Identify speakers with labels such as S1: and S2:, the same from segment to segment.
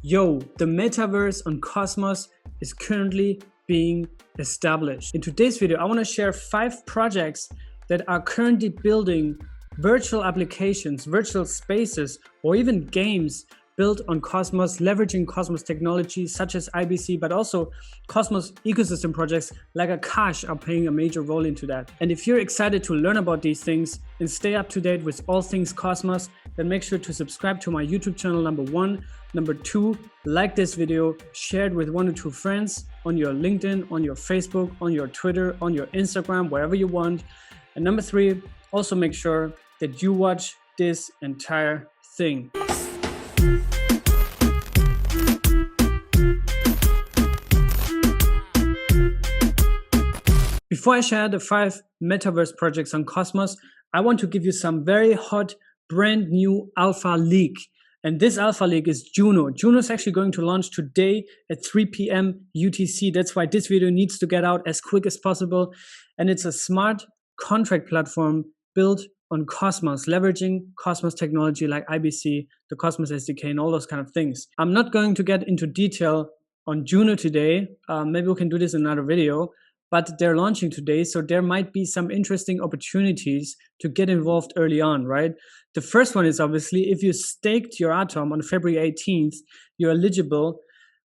S1: Yo, the metaverse on Cosmos is currently being established. In today's video, I want to share 5 projects that are currently building virtual applications, virtual spaces, or even games built on Cosmos, leveraging Cosmos technology such as IBC, but also Cosmos ecosystem projects like Akash are playing a major role into that. And if you're excited to learn about these things and stay up to date with all things Cosmos, then make sure to subscribe to my YouTube channel, number 1. Number 2, like this video, share it with 1 or 2 friends on your LinkedIn, on your Facebook, on your Twitter, on your Instagram, wherever you want. And number 3, also make sure that you watch this entire thing. Before I share the 5 metaverse projects on Cosmos, I want to give you some very hot, brand new alpha leak. And this alpha leak is JUNO. JUNO is actually going to launch today at 3 p.m. UTC. That's why this video needs to get out as quick as possible. And it's a smart contract platform built on Cosmos, leveraging Cosmos technology like IBC, the Cosmos SDK, and all those kind of things. I'm not going to get into detail on JUNO today. Maybe we can do this in another video. But they're launching today, so there might be some interesting opportunities to get involved early on, right? The first one is obviously if you staked your Atom on February 18th, you're eligible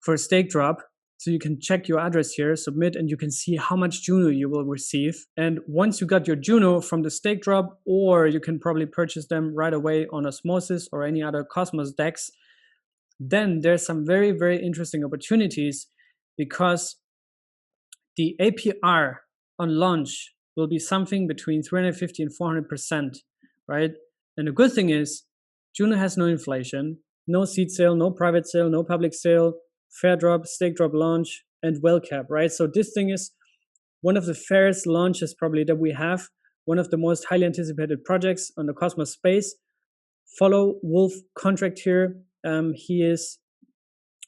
S1: for a stake drop. So you can check your address here, submit, and you can see how much JUNO you will receive. And once you got your JUNO from the stake drop, or you can probably purchase them right away on Osmosis or any other Cosmos DEX, then there's some very, very interesting opportunities because the APR on launch will be something between 350 and 400%, right? And the good thing is, JUNO has no inflation, no seed sale, no private sale, no public sale, fair drop, stake drop launch, and well cap, right? So this thing is one of the fairest launches probably that we have, one of the most highly anticipated projects on the Cosmos space. Follow Wolf contract here. He is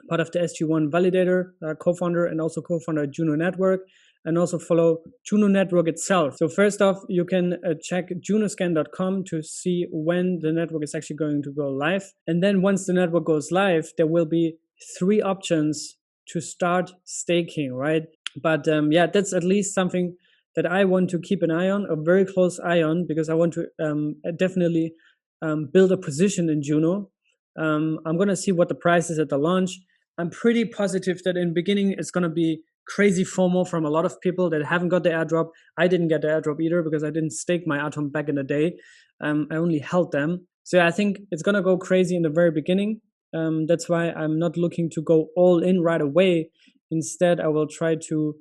S1: part of the SG1 validator, co-founder, and also co-founder at JUNO Network, and also follow JUNO Network itself. So first off, you can check junoscan.com to see when the network is actually going to go live. And then once the network goes live, there will be 3 options to start staking, right? But yeah, that's at least something that I want to keep an eye on, a very close eye on, because I want to definitely build a position in JUNO. I'm going to see what the price is at the launch. I'm pretty positive that in the beginning it's going to be crazy FOMO from a lot of people that haven't got the airdrop. I didn't get the airdrop either because I didn't stake my Atom back in the day. I only held them. So yeah, I think it's going to go crazy in the very beginning. That's why I'm not looking to go all in right away. Instead, I will try to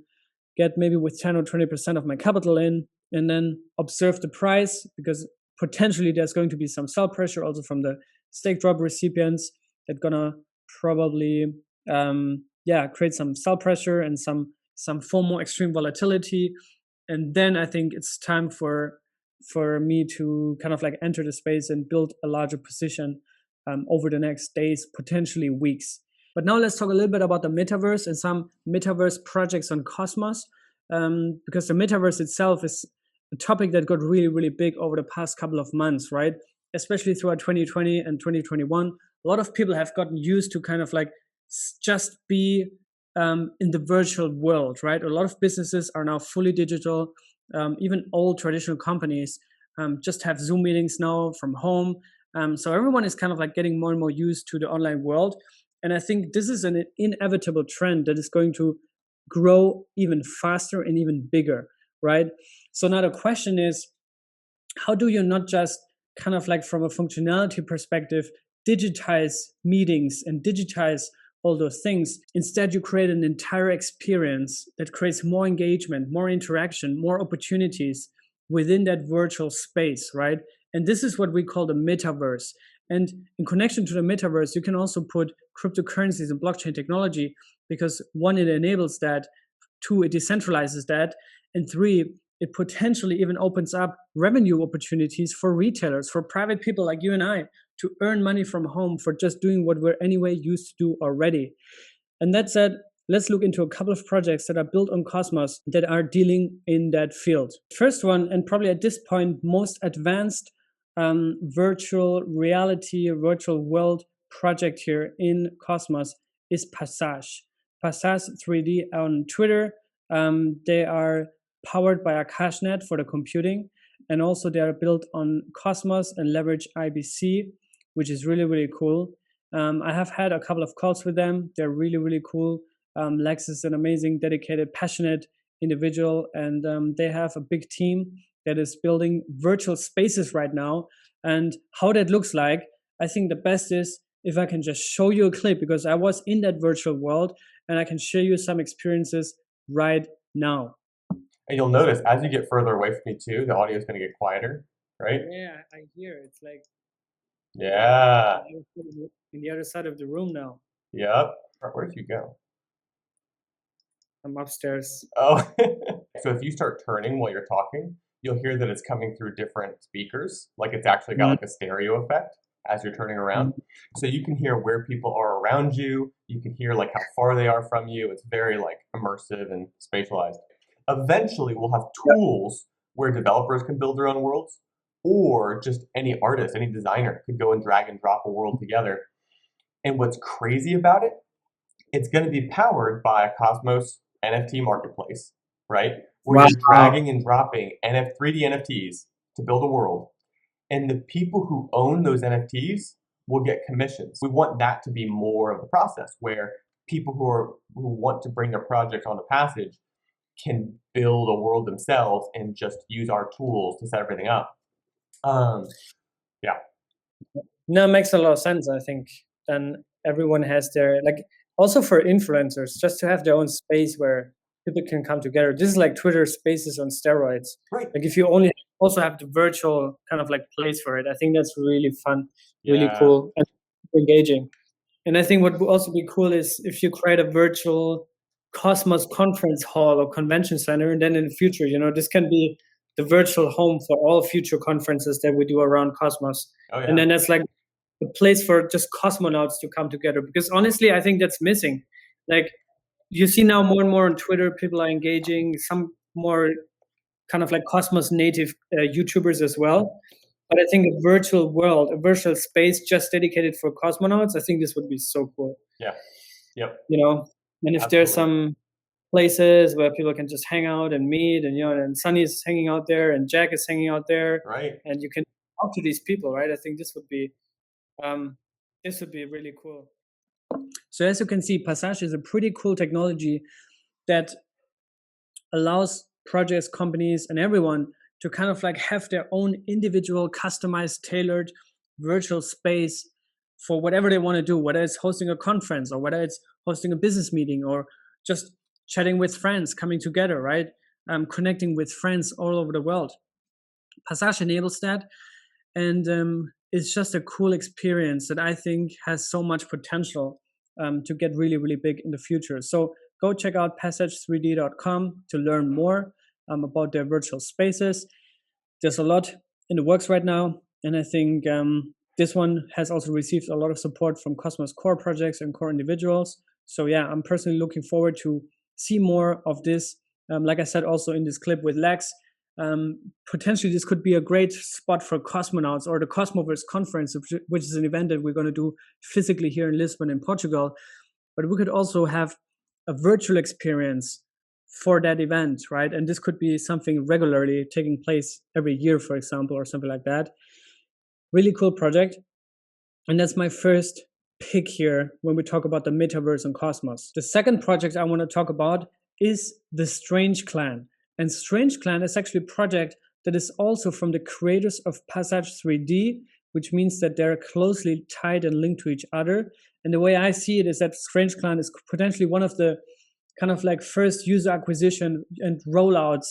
S1: get maybe with 10 or 20% of my capital in and then observe the price, because potentially there's going to be some sell pressure also from the stake drop recipients that gonna probably create some sell pressure and some FOMO, extreme volatility. And then I think it's time for me to kind of like enter the space and build a larger position over the next days, potentially weeks. But now let's talk a little bit about the metaverse and some metaverse projects on Cosmos, because the metaverse itself is a topic that got really, really big over the past couple of months, right? Especially throughout 2020 and 2021, a lot of people have gotten used to kind of like just be in the virtual world, right? A lot of businesses are now fully digital. Even old traditional companies just have Zoom meetings now from home. So everyone is kind of like getting more and more used to the online world. And I think this is an inevitable trend that is going to grow even faster and even bigger, right? So now the question is, how do you not just kind of like from a functionality perspective, digitize meetings and digitize all those things? Instead, you create an entire experience that creates more engagement, more interaction, more opportunities within that virtual space, right? And this is what we call the metaverse. And in connection to the metaverse, you can also put cryptocurrencies and blockchain technology, because 1, it enables that, 2, it decentralizes that, and 3, it potentially even opens up revenue opportunities for retailers, for private people like you and I, to earn money from home for just doing what we're anyway used to do already. And that said, let's look into a couple of projects that are built on Cosmos that are dealing in that field. First one, and probably at this point most advanced virtual reality, virtual world project here in Cosmos is Passage. Passage 3D on Twitter. They are powered by AkashNet for the computing, and also they are built on Cosmos and leverage IBC, which is really, really cool. I have had a couple of calls with them. They're really, really cool. Lex is an amazing, dedicated, passionate individual, and they have a big team that is building virtual spaces right now. And how that looks like, I think the best is if I can just show you a clip, because I was in that virtual world and I can share you some experiences right now.
S2: And you'll notice as you get further away from me too, the audio is going to get quieter, right?
S1: Yeah, I hear it's like,
S2: yeah,
S1: in the other side of the room now.
S2: Yep. Where'd you go?
S1: I'm upstairs.
S2: Oh, so if you start turning while you're talking, you'll hear that it's coming through different speakers. Like it's actually got like a stereo effect as you're turning around. So you can hear where people are around you. You can hear like how far they are from you. It's very like immersive and spatialized. Eventually we'll have tools where developers can build their own worlds, or just any artist, any designer could go and drag and drop a world together. And what's crazy about it, it's going to be powered by a Cosmos NFT marketplace, right? Where you're dragging and dropping 3D NFTs to build a world. And the people who own those NFTs will get commissions. We want that to be more of the process, where people who want to bring their project onto Passage can build a world themselves and just use our tools to set everything up. Yeah.
S1: No, it makes a lot of sense, I think. Then everyone has their, like, also for influencers, just to have their own space where people can come together. This is like Twitter Spaces on steroids.
S2: Right.
S1: Like if you only also have the virtual kind of like place for it, I think that's really fun, really cool, and engaging. And I think what would also be cool is if you create a virtual Cosmos conference hall or convention center, and then in the future, you know, this can be the virtual home for all future conferences that we do around Cosmos. Oh, yeah. And then that's like a place for just cosmonauts to come together, because honestly I think that's missing. Like you see now more and more on Twitter, people are engaging, some more kind of like Cosmos native YouTubers as well. But I think a virtual world, a virtual space just dedicated for cosmonauts, I think this would be so cool.
S2: Yeah. Yep.
S1: You know, and if there's some places where people can just hang out and meet, and you know, and Sunny is hanging out there and Jack is hanging out there,
S2: right?
S1: And you can talk to these people, right? I think this would be really cool. So as you can see, Passage is a pretty cool technology that allows projects, companies, and everyone to kind of like have their own individual, customized, tailored virtual space for whatever they want to do, whether it's hosting a conference or whether it's hosting a business meeting or just chatting with friends, coming together, right? Connecting with friends all over the world. Passage enables that, and it's just a cool experience that I think has so much potential to get really, really big in the future. So go check out passage3d.com to learn more about their virtual spaces. There's a lot in the works right now, and I think this one has also received a lot of support from Cosmos core projects and core individuals. So yeah, I'm personally looking forward to see more of this. Like I said also in this clip with Lex, potentially this could be a great spot for cosmonauts or the Cosmverse conference, which is an event that we're going to do physically here in Lisbon in Portugal. But we could also have a virtual experience for that event, right? And this could be something regularly taking place every year, for example, or something like that. Really cool project. And that's my first pick here when we talk about the metaverse and Cosmos. The second project I want to talk about is the Strangeclan. And Strangeclan is actually a project that is also from the creators of Passage 3D, which means that they're closely tied and linked to each other. And the way I see it is that Strangeclan is potentially one of the kind of like first user acquisition and rollouts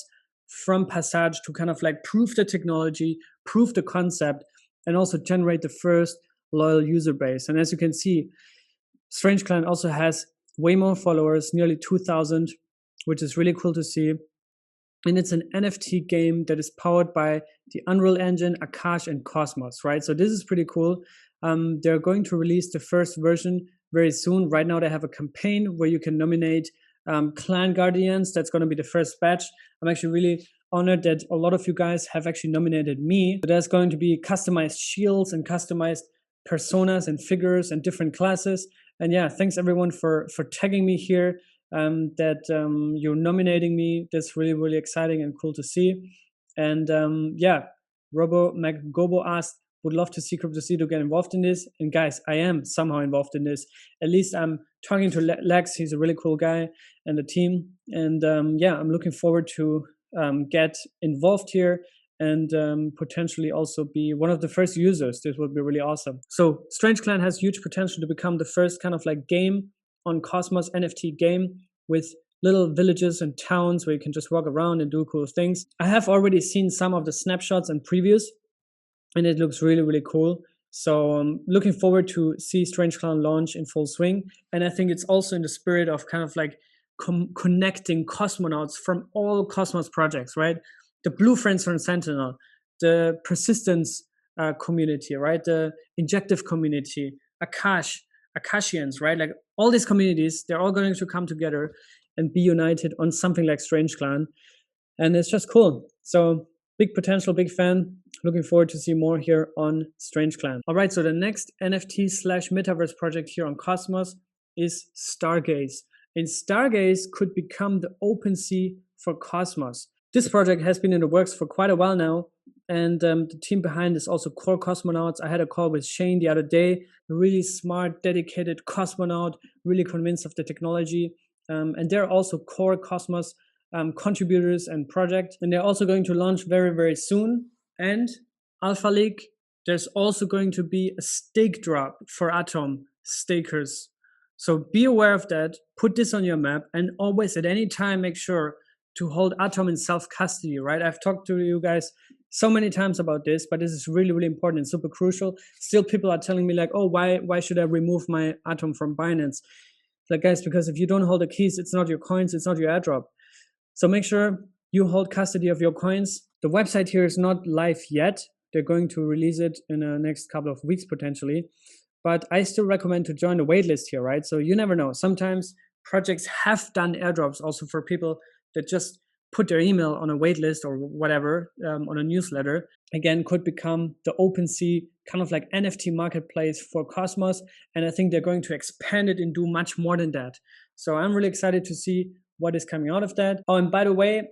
S1: from Passage to kind of like prove the technology, prove the concept, and also generate the first loyal user base. And as you can see, Strangeclan also has way more followers, nearly 2,000, which is really cool to see. And it's an NFT game that is powered by the Unreal Engine, Akash, and Cosmos, right? So this is pretty cool. They're going to release the first version very soon. Right now they have a campaign where you can nominate clan guardians. That's going to be the first batch. I'm actually really honored that a lot of you guys have actually nominated me. So there's going to be customized shields and customized personas and figures and different classes. And yeah, thanks everyone for tagging me here, that you're nominating me. That's really, really exciting and cool to see. And yeah, Robo McGobo asked, would love to see Cryptocito get involved in this. And guys, I am somehow involved in this. At least I'm talking to Lex. He's a really cool guy, and the team. And yeah, I'm looking forward to get involved here and potentially also be one of the first users. This would be really awesome. So Strangeclan has huge potential to become the first kind of like game on Cosmos, NFT game with little villages and towns where you can just walk around and do cool things. I have already seen some of the snapshots and previews, and it looks really, really cool. So I'm looking forward to see Strangeclan launch in full swing. And I think it's also in the spirit of kind of like connecting cosmonauts from all Cosmos projects, right? The Blue Friends from Sentinel, the Persistence community, right? The Injective community, Akashians, right? Like all these communities, they're all going to come together and be united on something like Strangeclan. And it's just cool. So big potential, big fan. Looking forward to see more here on Strangeclan. All right, so the next NFT / Metaverse project here on Cosmos is Stargaze. And Stargaze could become the OpenSea for Cosmos. This project has been in the works for quite a while now, and the team behind is also core cosmonauts. I had a call with Shane the other day, a really smart, dedicated cosmonaut, really convinced of the technology, and they're also core Cosmos contributors and project, and they're also going to launch very, very soon. And Alpha League, there's also going to be a stake drop for Atom stakers. So be aware of that, put this on your map, and always at any time make sure to hold Atom in self-custody, right? I've talked to you guys so many times about this, but this is really, really important and super crucial. Still people are telling me like, oh, why should I remove my Atom from Binance? Like, guys, because if you don't hold the keys, it's not your coins, it's not your airdrop. So make sure you hold custody of your coins. The website here is not live yet. They're going to release it in the next couple of weeks potentially. But I still recommend to join the waitlist here, right? So you never know. Sometimes projects have done airdrops also for people that just put their email on a waitlist or whatever, on a newsletter. Again, could become the OpenSea kind of like NFT marketplace for Cosmos. And I think they're going to expand it and do much more than that. So I'm really excited to see what is coming out of that. Oh, and by the way,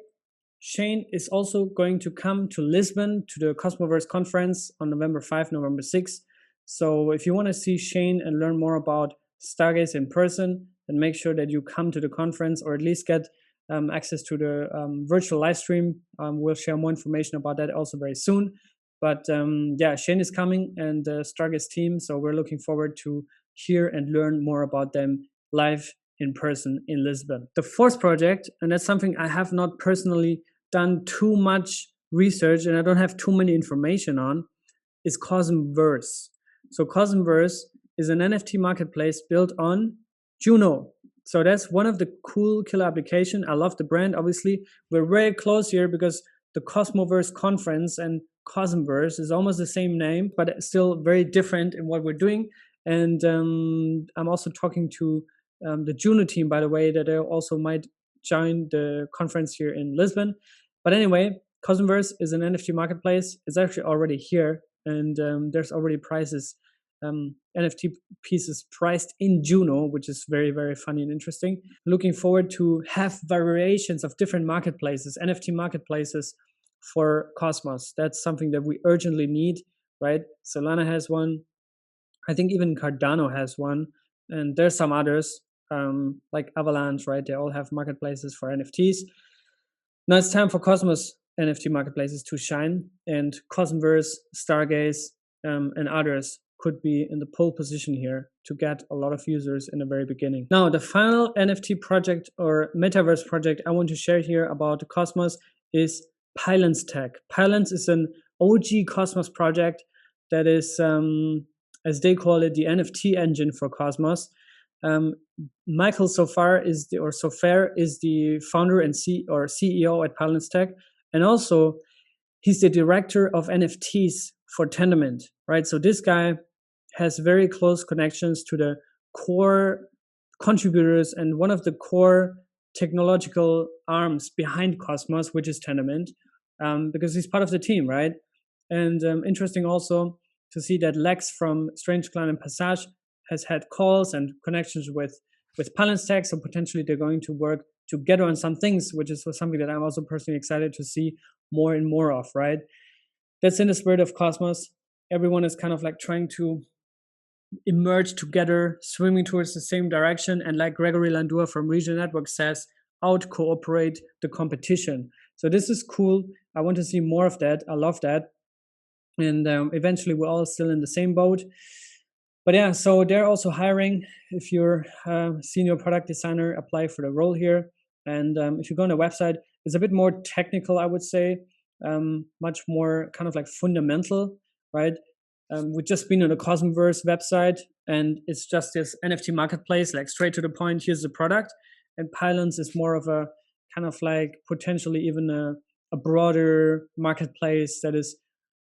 S1: Shane is also going to come to Lisbon to the Cosmverse conference on November 5, November 6. So if you want to see Shane and learn more about Stargaze in person, then make sure that you come to the conference or at least get access to the virtual live stream. We'll share more information about that also very soon. But yeah, Shane is coming and the Stargaze team. So we're looking forward to hear and learn more about them live in person in Lisbon. The fourth project, and that's something I have not personally done too much research and I don't have too many information on, is Cosmverse. So Cosmverse is an NFT marketplace built on JUNO. So that's one of the cool killer application. I love the brand, obviously. We're very close here because the Cosmoverse conference and Cosmverse is almost the same name, but still very different in what we're doing. And I'm also talking to the JUNO team, by the way, that they also might join the conference here in Lisbon. But anyway, Cosmverse is an NFT marketplace. It's actually already here, and there's already prices, NFT pieces priced in JUNO, which is very, very funny and interesting. Looking forward to have variations of different marketplaces, NFT marketplaces for Cosmos. That's something that we urgently need, right? Solana has one. I think even Cardano has one, and there's some others like Avalanche, right? They all have marketplaces for NFTs. Now it's time for Cosmos NFT marketplaces to shine, and Cosmverse, Stargaze, and others could be in the pole position here to get a lot of users in the very beginning. Now, the final NFT project or Metaverse project I want to share here about Cosmos is Pylons Tech. Pylons is an OG Cosmos project that is, as they call it, the NFT engine for Cosmos. Michael Sofaer is the founder and CEO at Pylons Tech, and also he's the director of NFTs for Tendermint, right? So this guy has very close connections to the core contributors and one of the core technological arms behind Cosmos, which is Tendermint, because he's part of the team, right? And interesting also, to see that Lex from Strangeclan and Passage has had calls and connections with Pylons Tech, so potentially they're going to work together on some things, which is something that I'm also personally excited to see more and more of, right? That's in the spirit of Cosmos. Everyone is kind of like trying to emerge together, swimming towards the same direction, and like Gregory Landua from Regional Network says, out-cooperate the competition. So this is cool. I want to see more of that. I love that. And eventually we're all still in the same boat. But yeah, so they're also hiring. If you're a senior product designer, apply for the role here. And if you go on the website, it's a bit more technical, I would say, much more kind of like fundamental, right? We've just been on the Cosmverse website, and it's just this NFT marketplace, like straight to the point, here's the product. And Pylons is more of a kind of like potentially even a broader marketplace that is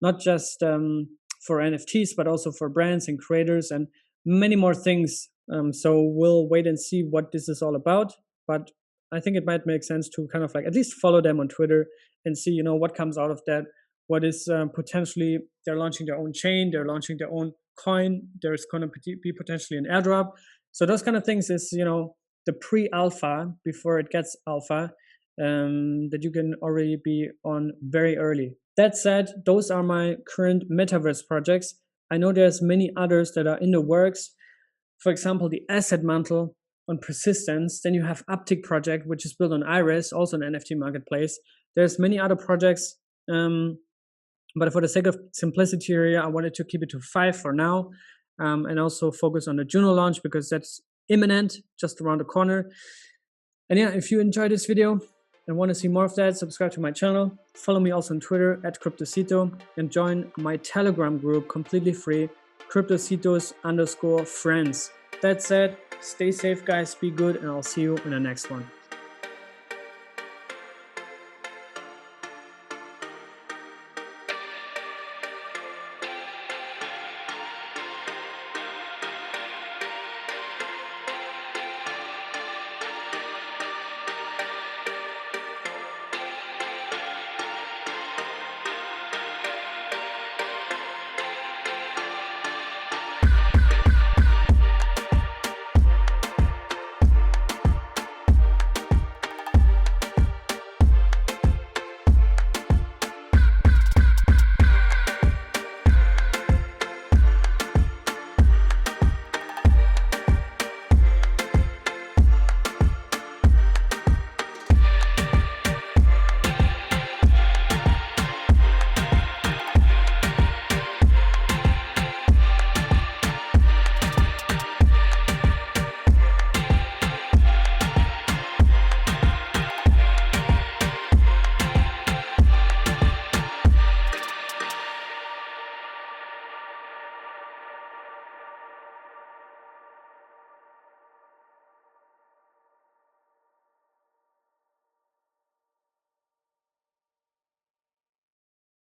S1: not just for NFTs, but also for brands and creators and many more things. So we'll wait and see what this is all about. But I think it might make sense to kind of like at least follow them on Twitter and see, what comes out of that. What is potentially, they're launching their own chain, they're launching their own coin, there's going to be potentially an airdrop. So those kind of things is, the pre-alpha before it gets alpha, that you can already be on very early. That said, those are my current Metaverse projects. I know there's many others that are in the works. For example, the asset mantle on persistence. Then you have Uptick project, which is built on Iris, also an NFT marketplace. There's many other projects. But for the sake of simplicity here, I wanted to keep it to 5 for now, and also focus on the JUNO launch because that's imminent, just around the corner. And yeah, if you enjoyed this video and want to see more of that, subscribe to my channel. Follow me also on Twitter @Cryptocito and join my Telegram group completely free, Cryptocitos_friends. That said, stay safe guys, be good, and I'll see you in the next one.